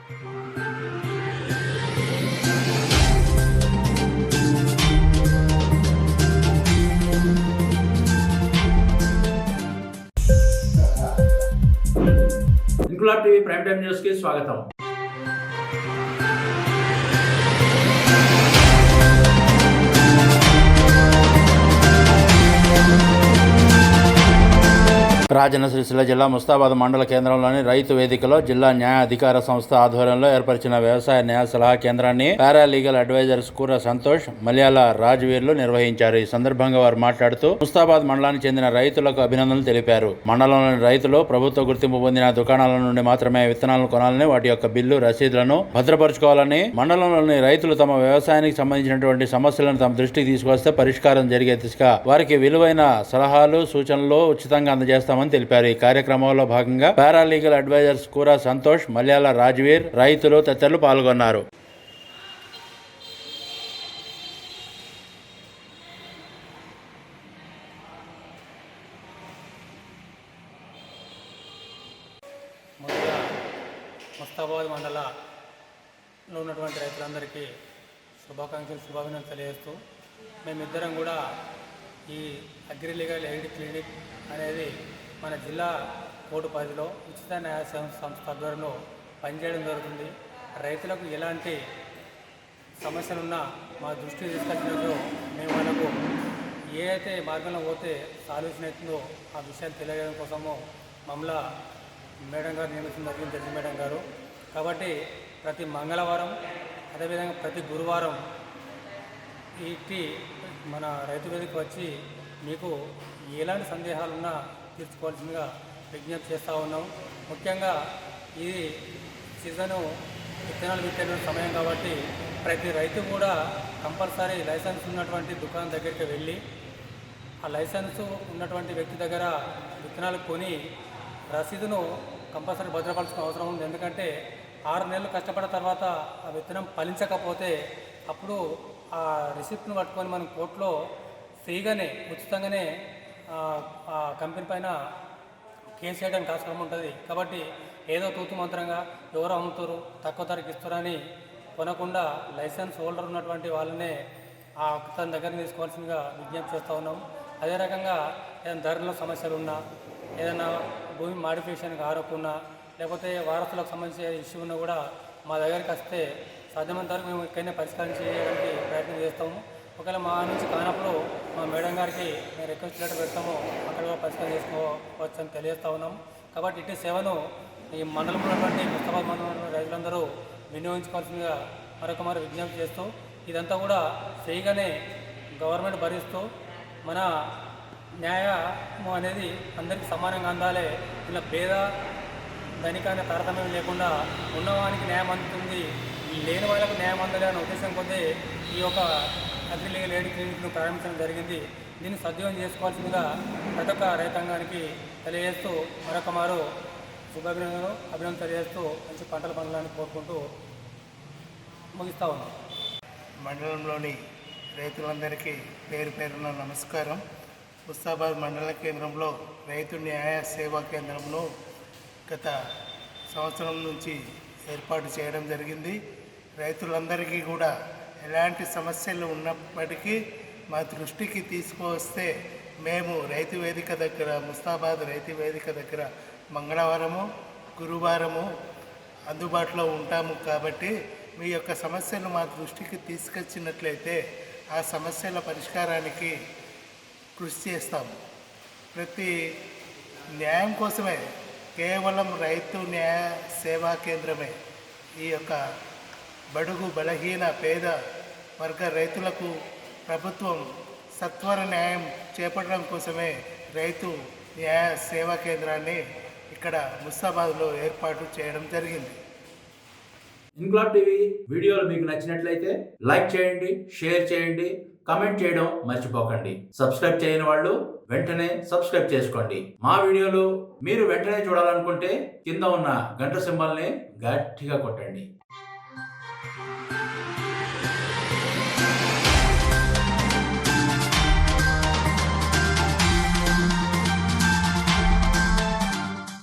Inquilab TV prime time news కి స్వాగతం. రాజన్న సిరిసిల్ల జిల్లా ముస్తాబాద్ మండల కేంద్రంలోని రైతు వేదికలో జిల్లా న్యాయ అధికార సంస్థ ఆధ్వర్యంలో ఏర్పరిచిన వ్యవసాయ న్యాయ సలహా కేంద్రాన్ని పారాలీగల్ అడ్వైజర్స్ కూర సంతోష్, మలయాళ రాజ్వీర్లు నిర్వహించారు. ఈ సందర్భంగా వారు మాట్లాడుతూ ముస్తాబాద్ మండలానికి చెందిన రైతులకు అభినందనలు తెలిపారు. మండలంలోని రైతులు ప్రభుత్వ గుర్తింపు పొందిన దుకాణాల నుండి మాత్రమే విత్తనాలను కొనాలని, వాటి యొక్క బిల్లు రసీదులను భద్రపరచుకోవాలని, మండలంలోని రైతులు తమ వ్యవసాయానికి సంబంధించినటువంటి సమస్యలను తమ దృష్టికి తీసుకొస్తే పరిష్కారం జరిగే దిశగా వారికి విలువైన సలహాలు, సూచనలు ఉచితంగా అందజేస్తామని తెలిపారు. ఈ కార్యక్రమంలో భాగంగా పారాలీగల్ అడ్వైజర్స్ కూర సంతోష్, మలయాళ రాజ్వీర్, రైతులు తదితరులు పాల్గొన్నారు. ముస్తాబాద్ మండలంలో ఉన్నటువంటి రైతులందరికీ శుభాభినందనలు తెలియజేస్తూ, మేమిద్దరం కూడా ఈ అగ్రిలీగల్ ఎయిడ్ క్లినిక్ అనేది మన జిల్లా కోర్టు పరిధిలో ఉచిత న్యాయ సంస్థ ఆధ్వర్యంలో పనిచేయడం జరుగుతుంది. రైతులకు ఎలాంటి సమస్యలున్నా మా దృష్టికి తీసుకొచ్చినట్టు మేము వాళ్ళకు ఏ అయితే మార్గంలో పోతే సాల్యూషన్ అవుతుందో ఆ విషయాలు తెలియజేయడం కోసము మమ్మల్ని మేడం గారు నియమించడం జరిగింది, జడ్జి మేడం గారు. కాబట్టి ప్రతి మంగళవారం అదేవిధంగా ప్రతి గురువారం ఇట్టి మన రైతు వేదిక వచ్చి మీకు ఎలాంటి సందేహాలున్నా తీర్చుకోవాల్సిందిగా విజ్ఞప్తి చేస్తూ ఉన్నాం. ముఖ్యంగా ఇది సీజను విత్తనాలు విత్తన సమయం కాబట్టి ప్రతి రైతు కూడా కంపల్సరీ లైసెన్స్ ఉన్నటువంటి దుకాణం దగ్గరికి వెళ్ళి ఆ లైసెన్సు ఉన్నటువంటి వ్యక్తి దగ్గర విత్తనాలు కొని రసీదును కంపల్సరీ భద్రపరచుకునే అవసరం ఉంది. ఎందుకంటే 6 నెలలు కష్టపడిన తర్వాత ఆ విత్తనం ఫలించకపోతే అప్పుడు ఆ రిసిప్ట్ను పట్టుకొని మనం కోర్టులో ఫ్రీగానే ఉచితంగానే ఆ కంపెనీ పైన కేసు చేయడానికి ఆస్కారం ఉంటుంది. కాబట్టి ఏదో తూతు మంత్రంగా ఎవరు అమ్ముతారు, తక్కువ ధరకు ఇస్తారని కొనకుండా లైసెన్స్ హోల్డర్ ఉన్నటువంటి వాళ్ళనే ఆ తన దగ్గర తీసుకోవాల్సిందిగా విజ్ఞప్తి చేస్తూ ఉన్నాం. అదే రకంగా ఏదైనా ధరలో సమస్యలు ఉన్నా, ఏదైనా భూమి మాడిఫికేషన్కి ఆరోకున్నా, లేకపోతే వారసులకు సంబంధించిన ఇష్యూ ఉన్నా కూడా మా దగ్గరికి వస్తే సాధ్యమైనంత వరకు మేము ఇక్కడనే పరిష్కారం చేయడానికి ప్రయత్నం చేస్తాము. ఒకవేళ మా నుంచి కానప్పుడు మా మేడం గారికి మేము రిక్వెస్ట్ లెటర్ పెడతాము, అక్కడ పరిష్కారం చేసుకోవచ్చు అని తెలియజేస్తూ ఉన్నాం. కాబట్టి ఇటు సేవను ఈ మండలంలో ఉన్నటువంటి ముస్తాబాద్ మండలంలో రైతులందరూ వినియోగించుకోవాల్సిందిగా మరొక విజ్ఞప్తి చేస్తూ, ఇదంతా కూడా ఫ్రీగానే గవర్నమెంట్ భరిస్తూ మన న్యాయము అనేది అందరికీ సమానంగా అందాలి. ఇలా పేద ధనికాన్ని తారతమ్యం లేకుండా ఉన్నవానికి న్యాయం అందుతుంది, లేని వాళ్ళకు న్యాయం అందాలి అనే ఉద్దేశం కొద్దీ ఈ యొక్క అగ్రిలీగల్ ఎయిడ్ క్లినిక్ను ప్రారంభించడం జరిగింది. దీన్ని సద్వినియోగం చేసుకోవాల్సిందిగా ప్రతి ఒక్క రైతాంగానికి తెలియజేస్తూ మరొక అభినందనలు తెలియజేస్తూ మంచి పంటల పండాలని కోరుకుంటూ ముగిస్తూ ఉన్నాం. మండలంలోని రైతులందరికీ పేరు పేరున నమస్కారం. ముస్తాబాద్ మండల కేంద్రంలో రైతు న్యాయ సేవా కేంద్రంలో గత సంవత్సరం నుంచి ఏర్పాటు చేయడం జరిగింది. రైతులందరికీ కూడా ఎలాంటి సమస్యలు ఉన్నప్పటికీ మా దృష్టికి తీసుకువస్తే మేము రైతు వేదిక దగ్గర, ముస్తాబాద్ రైతు వేదిక దగ్గర మంగళవారము, గురువారము అందుబాటులో ఉంటాము. కాబట్టి మీ యొక్క సమస్యలు మా దృష్టికి తీసుకొచ్చినట్లయితే ఆ సమస్యల పరిష్కారానికి కృషి చేస్తాము. ప్రతి న్యాయం కోసమే, కేవలం రైతు న్యాయ సేవా కేంద్రమే ఈ యొక్క బడుగు బలహీన పేద వర్గ రైతులకు ప్రభుత్వం సత్వర న్యాయం చేపట్టడం కోసమే రైతు న్యాయ సేవా కేంద్రాన్ని ఇక్కడ ముస్తాబాద్లో ఏర్పాటు చేయడం జరిగింది. ఇంక్లాబ్ టీవీ వీడియోలు మీకు నచ్చినట్లయితే లైక్ చేయండి, షేర్ చేయండి, కమెంట్ చేయడం మర్చిపోకండి. సబ్స్క్రైబ్ చేయని వాళ్ళు వెంటనే సబ్స్క్రైబ్ చేసుకోండి. మా వీడియోలు మీరు వెంటనే చూడాలనుకుంటే కింద ఉన్న గంట సింబల్ని గట్టిగా కొట్టండి.